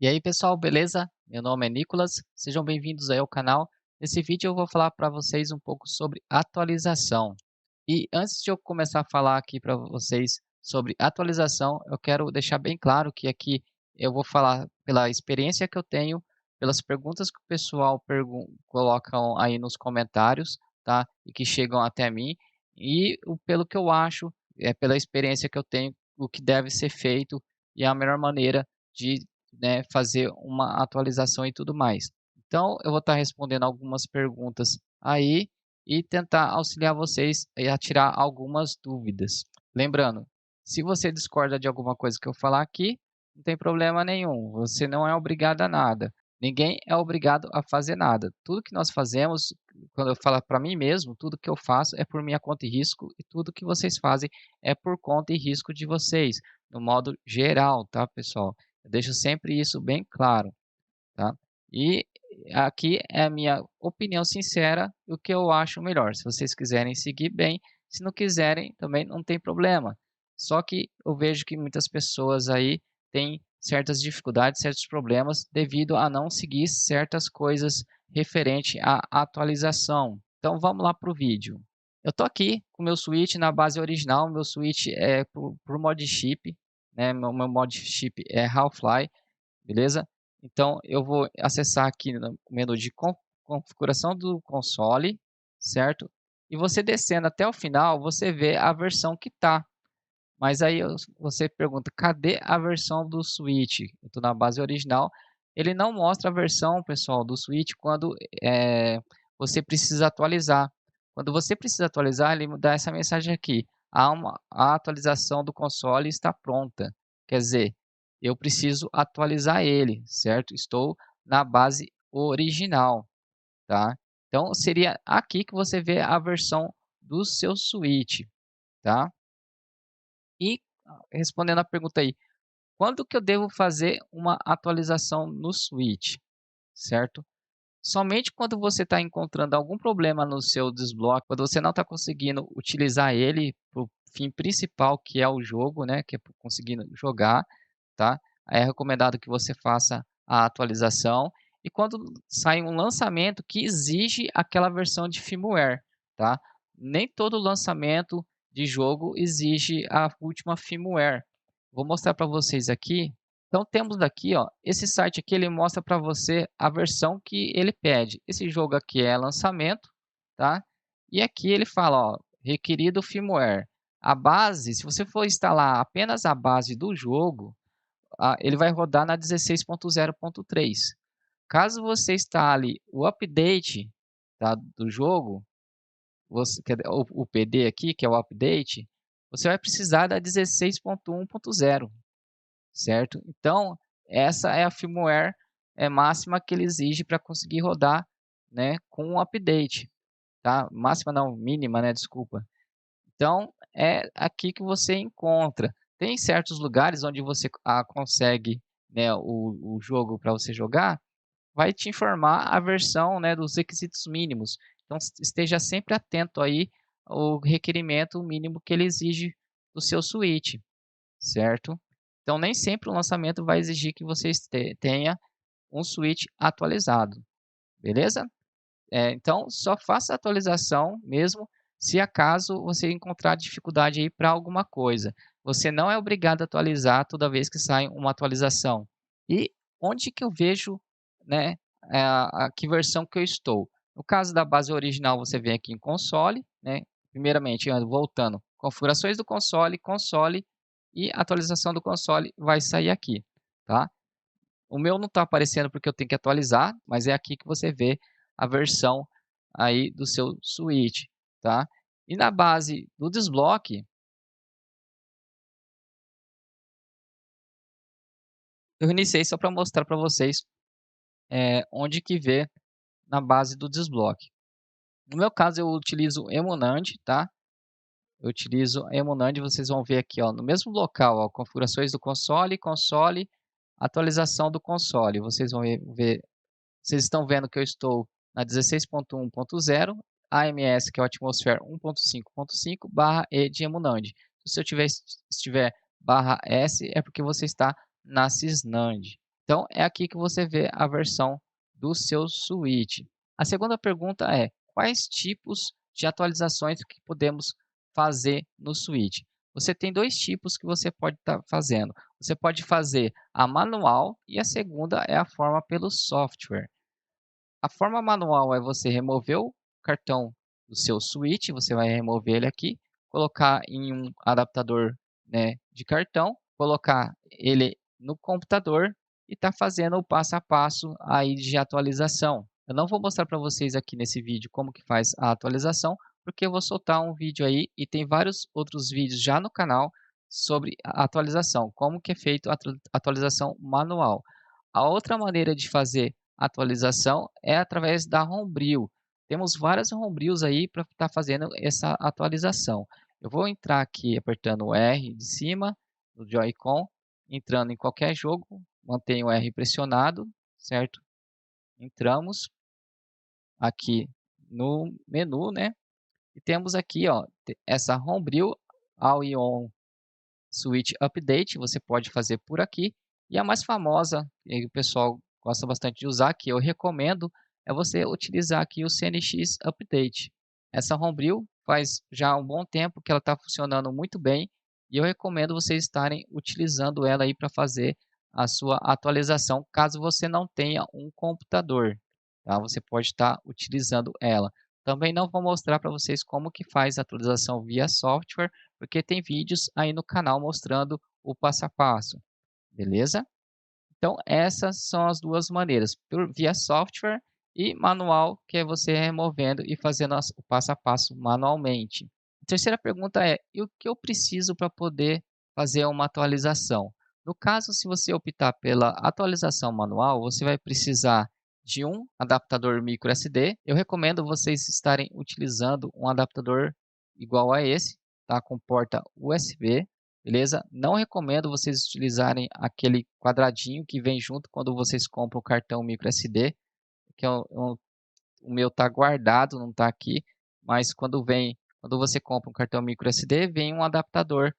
E aí pessoal, beleza? Meu nome é Nicolas, sejam bem-vindos aí ao canal. Nesse vídeo eu vou falar para vocês um pouco sobre atualização. E antes de eu começar a falar aqui para vocês sobre atualização, eu quero deixar bem claro que aqui eu vou falar pela experiência que eu tenho, pelas perguntas que o pessoal colocam aí nos comentários, tá? E que chegam até mim, e pelo que eu acho, pela experiência que eu tenho, o que deve ser feito e a melhor maneira de, né, fazer uma atualização e tudo mais. Então, eu vou estar respondendo algumas perguntas aí e tentar auxiliar vocês a tirar algumas dúvidas. Lembrando, se você discorda de alguma coisa que eu falar aqui, não tem problema nenhum, você não é obrigado a nada. Ninguém é obrigado a fazer nada. Tudo que nós fazemos, quando eu falo para mim mesmo, tudo que eu faço é por minha conta e risco, e tudo que vocês fazem é por conta e risco de vocês, no modo geral, tá, pessoal? Eu deixo sempre isso bem claro, tá? E aqui é a minha opinião sincera, o que eu acho melhor. Se vocês quiserem seguir bem, se não quiserem, também não tem problema. Só que eu vejo que muitas pessoas aí têm certas dificuldades, certos problemas devido a não seguir certas coisas referente à atualização. Então vamos lá para o vídeo. Eu estou aqui com o meu switch na base original, meu switch é por mod chip, né? Meu mod chip é Half-Life, beleza? Então eu vou acessar aqui no menu de configuração do console, certo? E você descendo até o final, você vê a versão que tá. Mas aí você pergunta, cadê a versão do Switch? Eu estou na base original. Ele não mostra a versão, pessoal, do Switch quando você precisa atualizar. Quando você precisa atualizar, ele dá essa mensagem aqui. A atualização do console está pronta. Quer dizer, eu preciso atualizar ele, certo? Estou na base original, tá? Então, seria aqui que você vê a versão do seu Switch, tá? E respondendo a pergunta aí, quando que eu devo fazer uma atualização no Switch, certo? Somente quando você está encontrando algum problema no seu desbloque, quando você não está conseguindo utilizar ele para o fim principal, que é o jogo, né? Que é conseguindo jogar, tá? Aí é recomendado que você faça a atualização. E quando sai um lançamento que exige aquela versão de firmware, tá? Nem todo lançamento de jogo exige a última firmware. Vou mostrar para vocês aqui. Então temos aqui, ó, esse site aqui ele mostra para você a versão que ele pede. Esse jogo aqui é lançamento, tá? E aqui ele fala, ó, requerido firmware. A base, se você for instalar apenas a base do jogo, ele vai rodar na 16.0.3. Caso você instale o update, tá, do jogo, o PD aqui, que é o update, você vai precisar da 16.1.0, certo? Então, essa é a firmware máxima que ele exige para conseguir rodar, né, com o update, tá? Máxima não, mínima, né, desculpa. Então, é aqui que você encontra. Tem certos lugares onde você consegue, né, o jogo para você jogar, vai te informar a versão, né, dos requisitos mínimos. Então, esteja sempre atento aí ao requerimento mínimo que ele exige do seu Switch, certo? Então, nem sempre o lançamento vai exigir que você tenha um Switch atualizado, beleza? Então, só faça a atualização mesmo se acaso você encontrar dificuldade aí para alguma coisa. Você não é obrigado a atualizar toda vez que sai uma atualização. E onde que eu vejo, né, que versão que eu estou? No caso da base original, você vem aqui em console, né? Primeiramente, voltando, configurações do console, console e atualização do console vai sair aqui, tá? O meu não está aparecendo porque eu tenho que atualizar, mas é aqui que você vê a versão aí do seu Switch, tá? E na base do desbloque, eu iniciei só para mostrar para vocês onde que vê na base do desbloque. No meu caso, eu utilizo o Emunand, tá? Eu utilizo Emunand, vocês vão ver aqui, ó, no mesmo local, ó, configurações do console, console, atualização do console. Vocês vão ver. Vocês estão vendo que eu estou na 16.1.0, AMS, que é o Atmosphere 1.5.5, barra E de Emunand. Se eu estiver barra S, é porque você está na Sysnand. Então, é aqui que você vê a versão do seu switch. A segunda pergunta é: quais tipos de atualizações que podemos fazer no switch? Você tem dois tipos que você pode estar fazendo. Você pode fazer a manual e a segunda é a forma pelo software. A forma manual é você remover o cartão do seu switch, você vai remover ele aqui, colocar em um adaptador, né, de cartão, colocar ele no computador e tá fazendo o passo a passo aí de atualização. Eu não vou mostrar para vocês aqui nesse vídeo como que faz a atualização, porque eu vou soltar um vídeo aí e tem vários outros vídeos já no canal sobre a atualização, como que é feito a atualização manual. A outra maneira de fazer atualização é através da Homebrew. Temos várias Homebrews aí para estar fazendo essa atualização. Eu vou entrar aqui apertando o R de cima do Joy-Con, entrando em qualquer jogo, mantenho o R pressionado, certo? Entramos aqui no menu, né? E temos aqui, ó, essa Homebrew All-in-One Switch Update, você pode fazer por aqui. E a mais famosa, que o pessoal gosta bastante de usar, que eu recomendo, é você utilizar aqui o CNX Update. Essa Homebrew faz já um bom tempo que ela está funcionando muito bem e eu recomendo vocês estarem utilizando ela aí para fazer a sua atualização, caso você não tenha um computador, tá? Você pode estar utilizando ela. Também não vou mostrar para vocês como que faz a atualização via software, porque tem vídeos aí no canal mostrando o passo a passo, beleza? Então, essas são as duas maneiras, via software e manual, que é você removendo e fazendo o passo a passo manualmente. A terceira pergunta é: e o que eu preciso para poder fazer uma atualização? No caso, se você optar pela atualização manual, você vai precisar de um adaptador micro SD. Eu recomendo vocês estarem utilizando um adaptador igual a esse, tá? Com porta USB. Beleza? Não recomendo vocês utilizarem aquele quadradinho que vem junto quando vocês compram o cartão microSD, que é o meu está guardado, não está aqui, mas quando você compra um cartão microSD, vem um adaptador,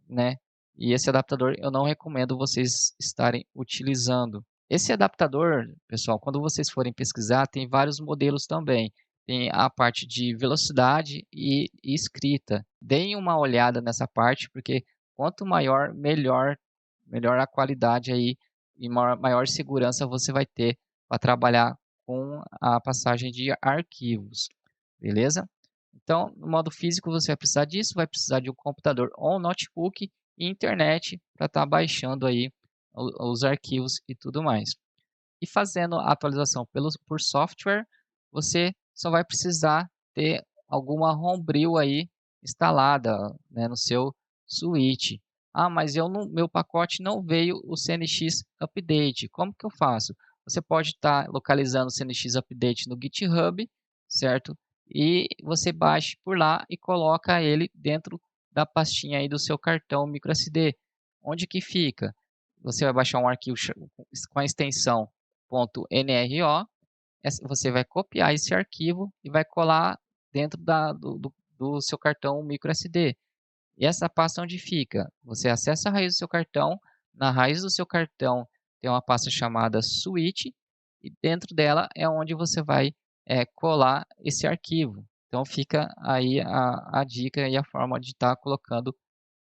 né? E esse adaptador eu não recomendo vocês estarem utilizando. Esse adaptador, pessoal, quando vocês forem pesquisar, tem vários modelos também. Tem a parte de velocidade e escrita. Deem uma olhada nessa parte, porque quanto maior, melhor a qualidade aí e maior segurança você vai ter para trabalhar com a passagem de arquivos, beleza? Então, no modo físico, você vai precisar disso, vai precisar de um computador ou um notebook e internet para estar baixando aí os arquivos e tudo mais. E fazendo a atualização por software, você só vai precisar ter alguma Homebrew aí instalada, né, no seu switch. Ah, mas meu pacote não veio o CNX Update. Como que eu faço? Você pode estar localizando o CNX Update no GitHub, certo? E você baixa por lá e coloca ele dentro da pastinha aí do seu cartão microSD. Onde que fica? Você vai baixar um arquivo com a extensão .nro, você vai copiar esse arquivo e vai colar dentro do seu cartão microSD. E essa pasta onde fica? Você acessa a raiz do seu cartão, na raiz do seu cartão tem uma pasta chamada switch, e dentro dela é onde você vai colar esse arquivo. Então fica aí a dica e a forma de estar colocando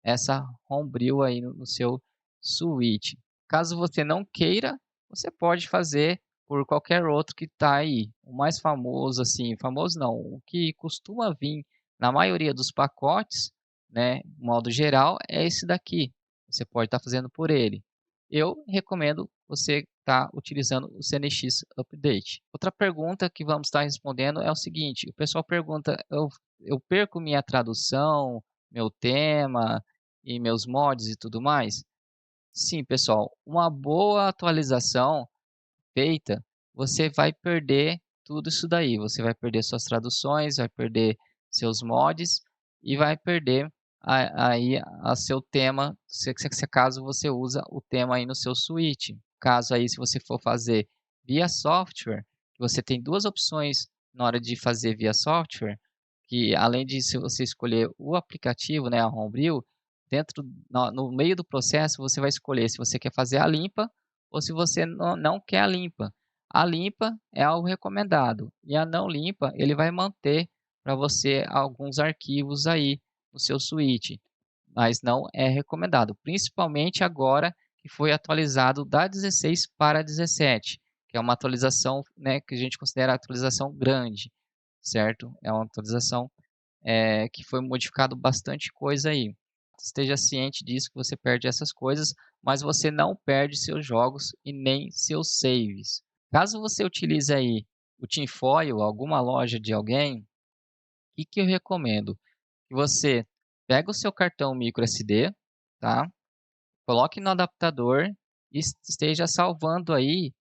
essa Homebrew aí no seu switch. Caso você não queira, você pode fazer por qualquer outro que está aí. O mais famoso, assim, famoso não, o que costuma vir na maioria dos pacotes, né, de modo geral, é esse daqui. Você pode estar fazendo por ele. Eu recomendo você estar utilizando o CNX Update. Outra pergunta que vamos estar respondendo é o seguinte: o pessoal pergunta, eu perco minha tradução, meu tema e meus mods e tudo mais? Sim, pessoal, uma boa atualização feita, você vai perder tudo isso daí. Você vai perder suas traduções, vai perder seus mods e vai perder aí a seu tema, se caso você usa o tema aí no seu switch. Caso aí, se você for fazer via software, você tem duas opções na hora de fazer via software, que além de se você escolher o aplicativo, né, a Homebrew, no meio do processo você vai escolher se você quer fazer a limpa ou se você não quer a limpa. A limpa é algo recomendado e a não limpa ele vai manter para você alguns arquivos aí no seu switch, mas não é recomendado, principalmente agora que foi atualizado da 16 para 17, que é uma atualização, né, que a gente considera atualização grande, certo? É uma atualização que foi modificado bastante coisa aí. Esteja ciente disso, que você perde essas coisas, mas você não perde seus jogos e nem seus saves. Caso você utilize aí o Tinfoil, alguma loja de alguém, o que que eu recomendo? Que você pega o seu cartão micro SD, tá? Coloque no adaptador e esteja salvando aí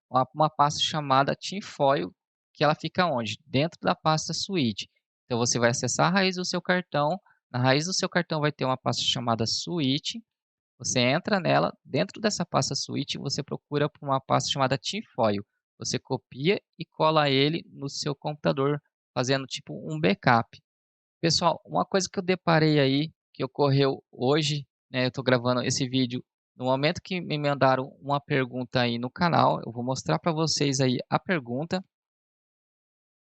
uma pasta chamada Tinfoil, que ela fica onde? Dentro da pasta Switch. Então você vai acessar a raiz do seu cartão, na raiz do seu cartão vai ter uma pasta chamada Switch, você entra nela, dentro dessa pasta Switch você procura por uma pasta chamada Tinfoil. Você copia e cola ele no seu computador, fazendo tipo um backup. Pessoal, uma coisa que eu deparei aí, que ocorreu hoje, né, eu estou gravando esse vídeo no momento que me mandaram uma pergunta aí no canal, eu vou mostrar para vocês aí a pergunta.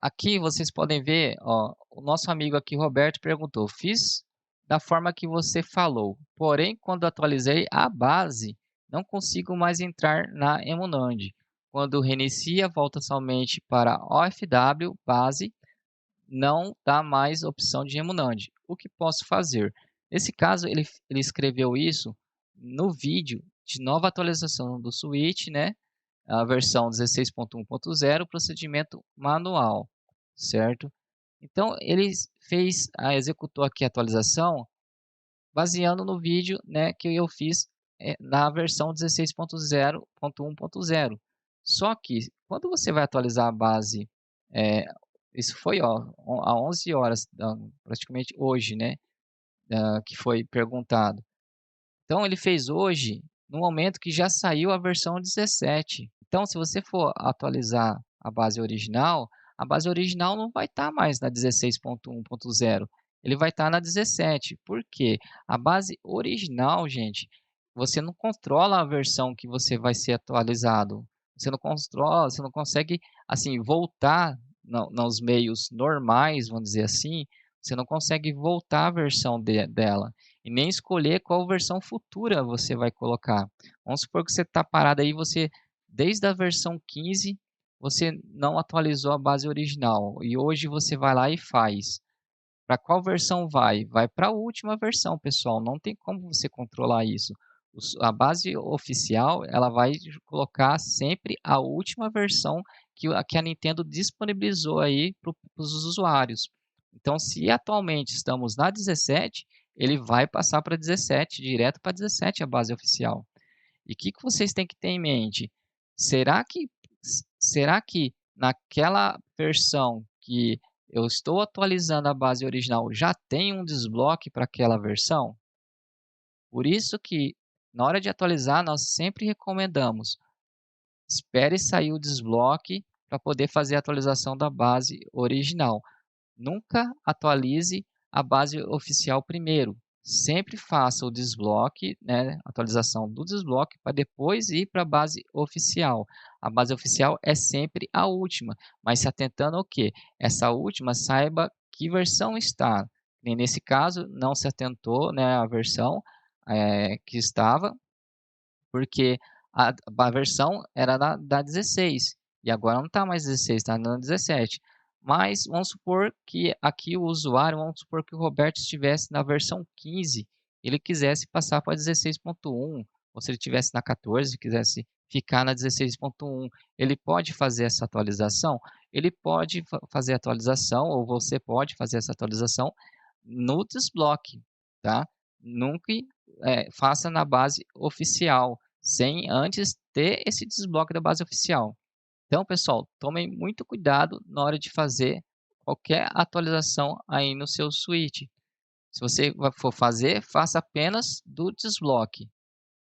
Aqui vocês podem ver, ó, o nosso amigo aqui, Roberto, perguntou: fiz da forma que você falou, porém, quando atualizei a base, não consigo mais entrar na Emunand. Quando reinicia, volta somente para OFW base, não dá mais opção de Emunand. O que posso fazer? Nesse caso, ele escreveu isso no vídeo de nova atualização do Switch, né? A versão 16.1.0, procedimento manual, certo? Então, ele executou aqui a atualização baseando no vídeo, né, que eu fiz na versão 16.0.1.0. Só que, quando você vai atualizar a base, é, isso foi a 11 horas, praticamente hoje, né, que foi perguntado. Então, ele fez hoje, no momento que já saiu a versão 17. Então, se você for atualizar a base original não vai estar mais na 16.1.0. Ele vai estar na 17. Por quê? A base original, gente, você não controla a versão que você vai ser atualizado. Você não controla, você não consegue assim voltar nos meios normais, vamos dizer assim, você não consegue voltar a versão dela e nem escolher qual versão futura você vai colocar. Vamos supor que você está parado aí, você desde a versão 15 você não atualizou a base original e hoje você vai lá e faz. Para qual versão vai? Vai para a última versão, pessoal. Não tem como você controlar isso. A base oficial ela vai colocar sempre a última versão que a Nintendo disponibilizou aí para os usuários. Então, se atualmente estamos na 17, ele vai passar para 17, direto para 17 a base oficial. E o que vocês têm que ter em mente? Será que, será que naquela versão que eu estou atualizando a base original já tem um desbloque para aquela versão? Por isso que na hora de atualizar nós sempre recomendamos espere sair o desbloque para poder fazer a atualização da base original. Nunca atualize a base oficial primeiro. Sempre faça o desbloque, né, atualização do desbloque para depois ir para a base oficial. A base oficial é sempre a última, mas se atentando ao que? Essa última saiba que versão está. E nesse caso, não se atentou, né, à versão que estava, porque a versão era da 16 e agora não está mais 16, está na 17. Mas vamos supor que aqui o usuário, vamos supor que o Roberto estivesse na versão 15, ele quisesse passar para 16.1, ou se ele estivesse na 14 e quisesse ficar na 16.1, ele pode fazer essa atualização? Ele pode fazer a atualização, ou você pode fazer essa atualização no desbloque, tá? Nunca faça na base oficial, sem antes ter esse desbloque da base oficial. Então, pessoal, tomem muito cuidado na hora de fazer qualquer atualização aí no seu Switch. Se você for fazer, faça apenas do desbloque.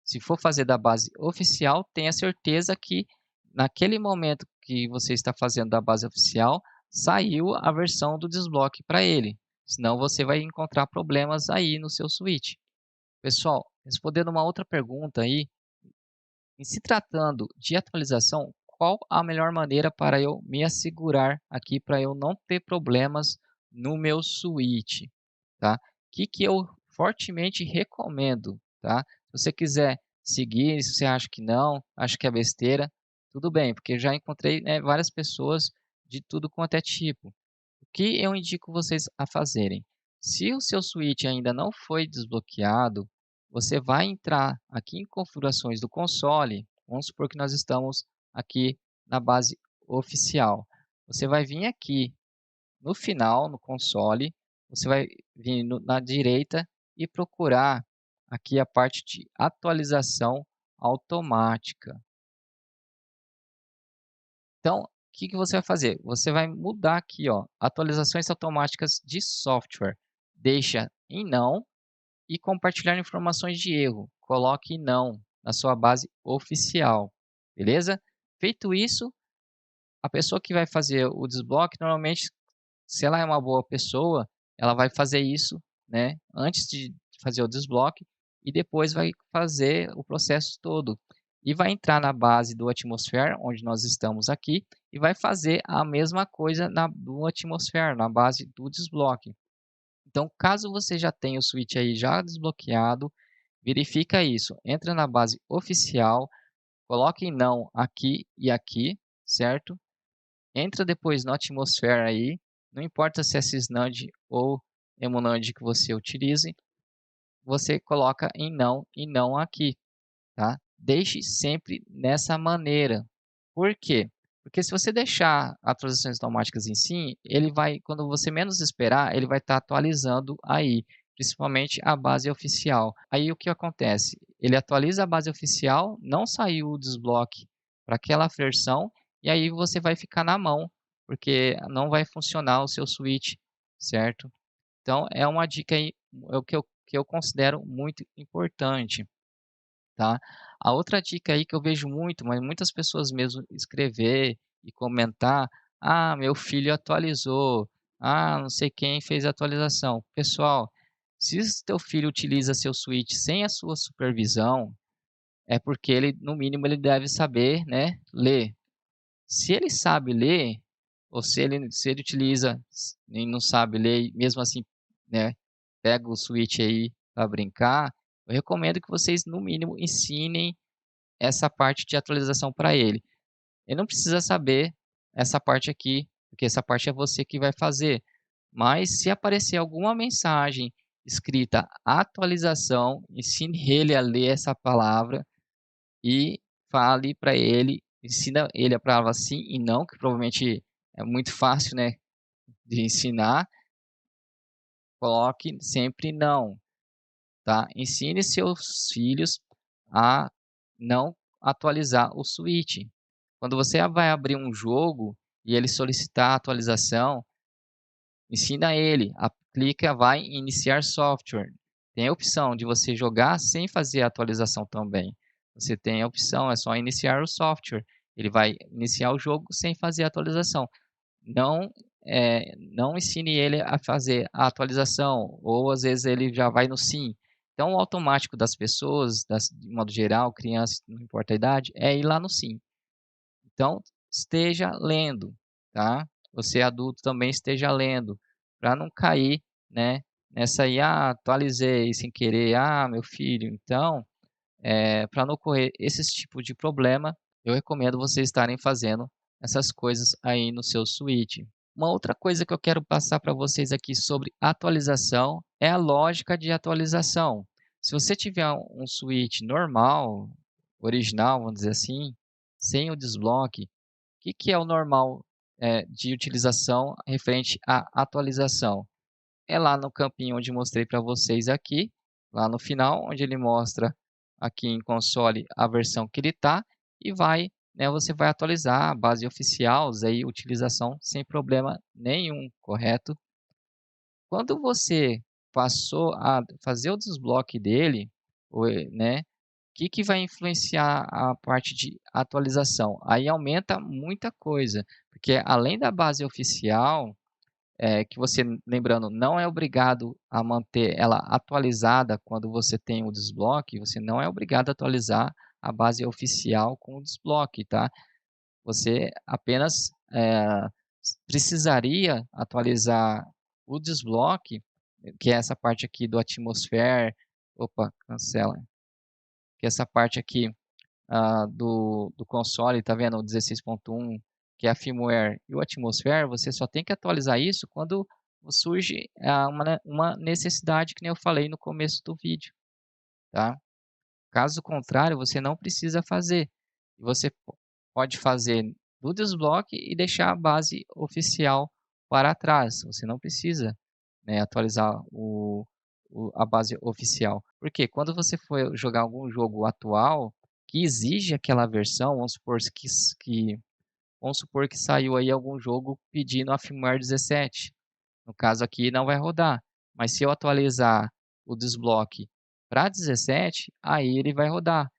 Se for fazer da base oficial, tenha certeza que naquele momento que você está fazendo da base oficial, saiu a versão do desbloque para ele. Senão você vai encontrar problemas aí no seu Switch. Pessoal, respondendo uma outra pergunta aí, Em se tratando de atualização, qual a melhor maneira para eu me assegurar aqui, para eu não ter problemas no meu switch, tá? O que que eu fortemente recomendo, tá? Se você quiser seguir, se você acha que não, acha que é besteira, tudo bem, porque eu já encontrei, né, várias pessoas de tudo quanto é tipo. O que eu indico vocês a fazerem? Se o seu switch ainda não foi desbloqueado, você vai entrar aqui em configurações do console. Vamos supor que nós estamos aqui na base oficial. Você vai vir aqui no final, no console, você vai vir na direita e procurar aqui a parte de atualização automática. Então, o que que você vai fazer? Você vai mudar aqui, ó, atualizações automáticas de software. Deixa em não e compartilhar informações de erro. Coloque em não na sua base oficial, beleza? Feito isso, a pessoa que vai fazer o desbloque, normalmente, se ela é uma boa pessoa, ela vai fazer isso, né, antes de fazer o desbloque e depois vai fazer o processo todo. E vai entrar na base do Atmosphere, onde nós estamos aqui, e vai fazer a mesma coisa no Atmosphere, na base do desbloque. Então, caso você já tenha o switch aí já desbloqueado, verifica isso. Entra na base oficial, coloque em não aqui e aqui, certo? Entra depois no Atmosphere aí, não importa se é Sysnode ou Emunode que você utilize, você coloca em não e não aqui, tá? Deixe sempre nessa maneira. Por quê? Porque se você deixar atualizações automáticas em si, ele vai, quando você menos esperar, ele vai estar atualizando aí, principalmente a base oficial. Aí o que acontece? Ele atualiza a base oficial, não saiu o desbloque para aquela versão, e aí você vai ficar na mão, porque não vai funcionar o seu switch, certo? Então é uma dica aí, é o que eu considero muito importante. Tá? A outra dica aí que eu vejo muito, mas muitas pessoas mesmo escrever e comentar, ah, meu filho atualizou, ah, não sei quem fez a atualização. Pessoal, se o teu filho utiliza seu switch sem a sua supervisão, é porque ele, no mínimo, ele deve saber, né, ler. Se ele sabe ler, ou se ele utiliza e não sabe ler, e mesmo assim, né, pega o switch aí para brincar, eu recomendo que vocês, no mínimo, ensinem essa parte de atualização para ele. Ele não precisa saber essa parte aqui, porque essa parte é você que vai fazer. Mas se aparecer alguma mensagem escrita atualização, ensine ele a ler essa palavra e fale para ele, ensina ele a palavra sim e não, que provavelmente é muito fácil, né, de ensinar. Coloque sempre não, tá? Ensine seus filhos a não atualizar o switch. Quando você vai abrir um jogo e ele solicitar a atualização, ensina ele, clica, vai em iniciar software. Tem a opção de você jogar sem fazer a atualização também. Você tem a opção, é só iniciar o software. Ele vai iniciar o jogo sem fazer a atualização. Não, não ensine ele a fazer a atualização, ou às vezes ele já vai no sim. Então, o automático das pessoas, de modo geral, crianças, não importa a idade, é ir lá no sim. Então, esteja lendo, tá? Você adulto também esteja lendo, para não cair, né, nessa aí, ah, atualizei sem querer, ah, meu filho. Então, para não ocorrer esse tipo de problema, eu recomendo vocês estarem fazendo essas coisas aí no seu Switch. Uma outra coisa que eu quero passar para vocês aqui sobre atualização é a lógica de atualização. Se você tiver um Switch normal, original, vamos dizer assim, sem o desbloque, o que que é o normal de utilização referente à atualização? É lá no campinho onde mostrei para vocês aqui, lá no final, onde ele mostra aqui em console a versão que ele está e vai, né, você vai atualizar a base oficial, aí utilização sem problema nenhum, correto? Quando você passou a fazer o desbloque dele, né, o que que vai influenciar a parte de atualização? Aí aumenta muita coisa, porque além da base oficial, que você, lembrando, não é obrigado a manter ela atualizada quando você tem o desbloque, você não é obrigado a atualizar a base oficial com o desbloque, tá? Você apenas precisaria atualizar o desbloque, que é essa parte aqui do Atmosphere. Opa, cancela. Que é essa parte aqui do console, tá vendo? O 16.1, que é a firmware e o Atmosphere, você só tem que atualizar isso quando surge uma necessidade, que nem eu falei no começo do vídeo, tá? Caso contrário, você não precisa fazer. Você pode fazer do desbloque e deixar a base oficial para trás. Você não precisa, né, atualizar a base oficial. Porque quando você for jogar algum jogo atual que exige aquela versão, vamos supor que saiu aí algum jogo pedindo a firmware 17. No caso aqui não vai rodar, mas se eu atualizar o desbloque para 17, aí ele vai rodar.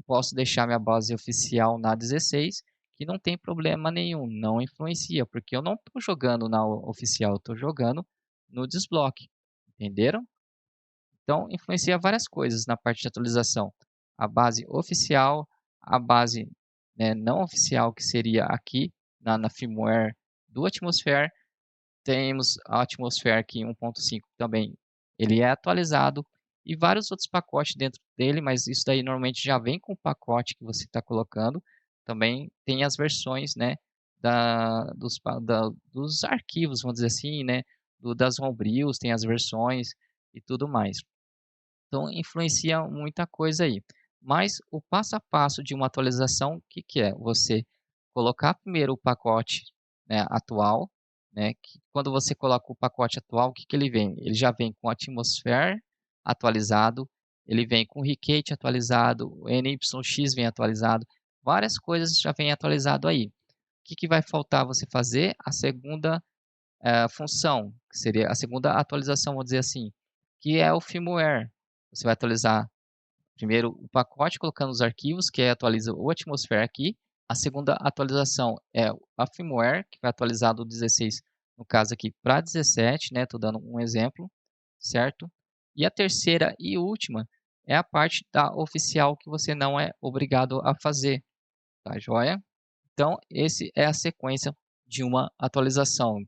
Posso deixar minha base oficial na 16, que não tem problema nenhum, não influencia, porque eu não estou jogando na oficial, eu estou jogando no desbloque, entenderam? Então, influencia várias coisas na parte de atualização. A base oficial, a base, né, não oficial, que seria aqui na firmware do Atmosphere. Temos a Atmosphere aqui 1.5 também, ele é atualizado, e vários outros pacotes dentro dele, mas isso daí normalmente já vem com o pacote que você está colocando. Também tem as versões, né, dos arquivos, vamos dizer assim, né, das homebrews, tem as versões e tudo mais. Então, influencia muita coisa aí. Mas o passo a passo de uma atualização, o que, que é? Você colocar primeiro o pacote, né, atual, né, que quando você coloca o pacote atual, o que, que ele vem? Ele já vem com o Atmosphere atualizado, ele vem com o Ricket atualizado, o NYX vem atualizado, várias coisas já vem atualizado aí. O que, que vai faltar você fazer? A segunda função, que seria a segunda atualização, vamos dizer assim, que é o firmware. Você vai atualizar primeiro o pacote colocando os arquivos, que atualiza o Atmosphere aqui. A segunda atualização é a firmware, que vai atualizar do 16, no caso aqui, para 17, né? Estou dando um exemplo, certo? E a terceira e última é a parte da oficial, que você não é obrigado a fazer, tá joia? Então, esse é a sequência de uma atualização,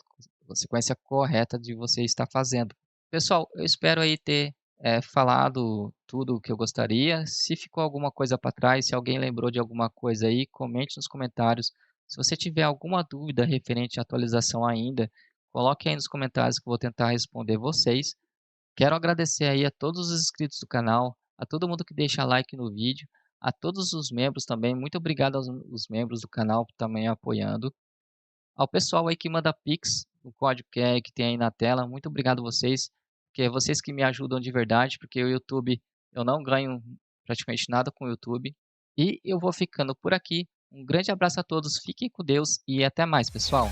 a sequência correta de você estar fazendo. Pessoal, eu espero aí ter falado tudo o que eu gostaria. Se ficou alguma coisa para trás, se alguém lembrou de alguma coisa aí, comente nos comentários. Se você tiver alguma dúvida referente à atualização ainda, coloque aí nos comentários que eu vou tentar responder vocês. Quero agradecer aí a todos os inscritos do canal, a todo mundo que deixa like no vídeo, a todos os membros também. Muito obrigado aos membros do canal por também apoiando. Ao pessoal aí que manda Pix, o código que tem aí na tela, muito obrigado a vocês, porque é vocês que me ajudam de verdade, porque o YouTube, eu não ganho praticamente nada com o YouTube. E eu vou ficando por aqui. Um grande abraço a todos, fiquem com Deus e até mais, pessoal.